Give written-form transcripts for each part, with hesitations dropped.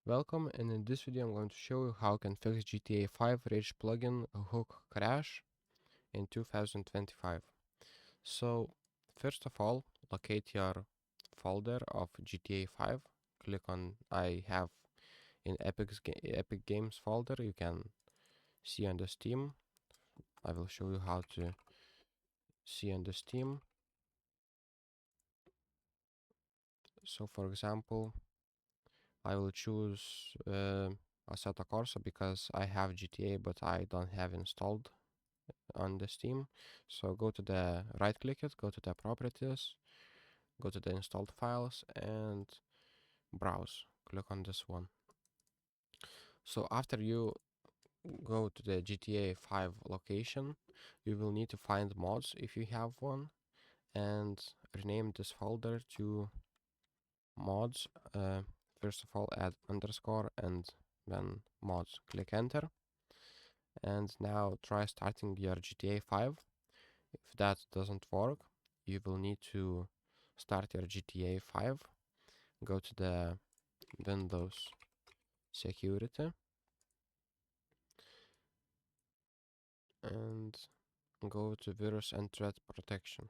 Welcome, and in this video I'm going to show you how you can fix GTA 5 Rage plugin hook crash in 2025. So first of all, locate your folder of GTA 5. Click on I have in Epic Games folder. You can see on the Steam. I will show you how to see on the Steam. So for example, I will choose Assetto Corsa because I have GTA but I don't have installed on the Steam. So go to the right click it, go to the properties, go to the installed files and browse. Click on this one. So after you go to the GTA 5 location, you will need to find mods if you have one and rename this folder to mods. First of all, add underscore and then mods. Click enter. And now try starting your GTA 5. If that doesn't work, you will need to start your GTA 5. Go to the Windows Security and go to Virus and Threat Protection.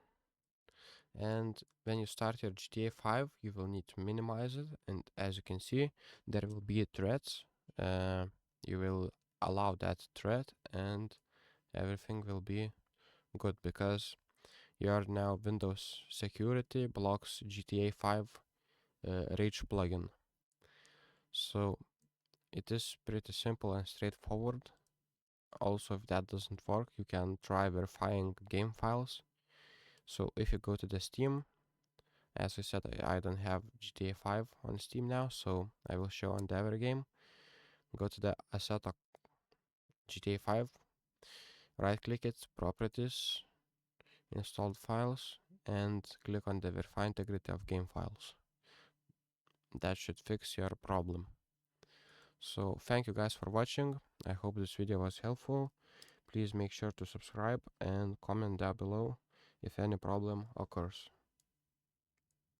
And when you start your GTA 5, you will need to minimize it. And as you can see, there will be threats. You will allow that threat and everything will be good because your now Windows Security blocks GTA 5 Rage plugin. So it is pretty simple and straightforward. Also, if that doesn't work, you can try verifying game files. So if you go to the Steam, as I said, I don't have GTA 5 on Steam now, so I will show on the other game. Go to the Assetto GTA 5, right click it, properties, installed files, and click on the verify integrity of game files. That should fix your problem. So thank you guys for watching. I hope this video was helpful. Please make sure to subscribe and comment down below if any problem occurs.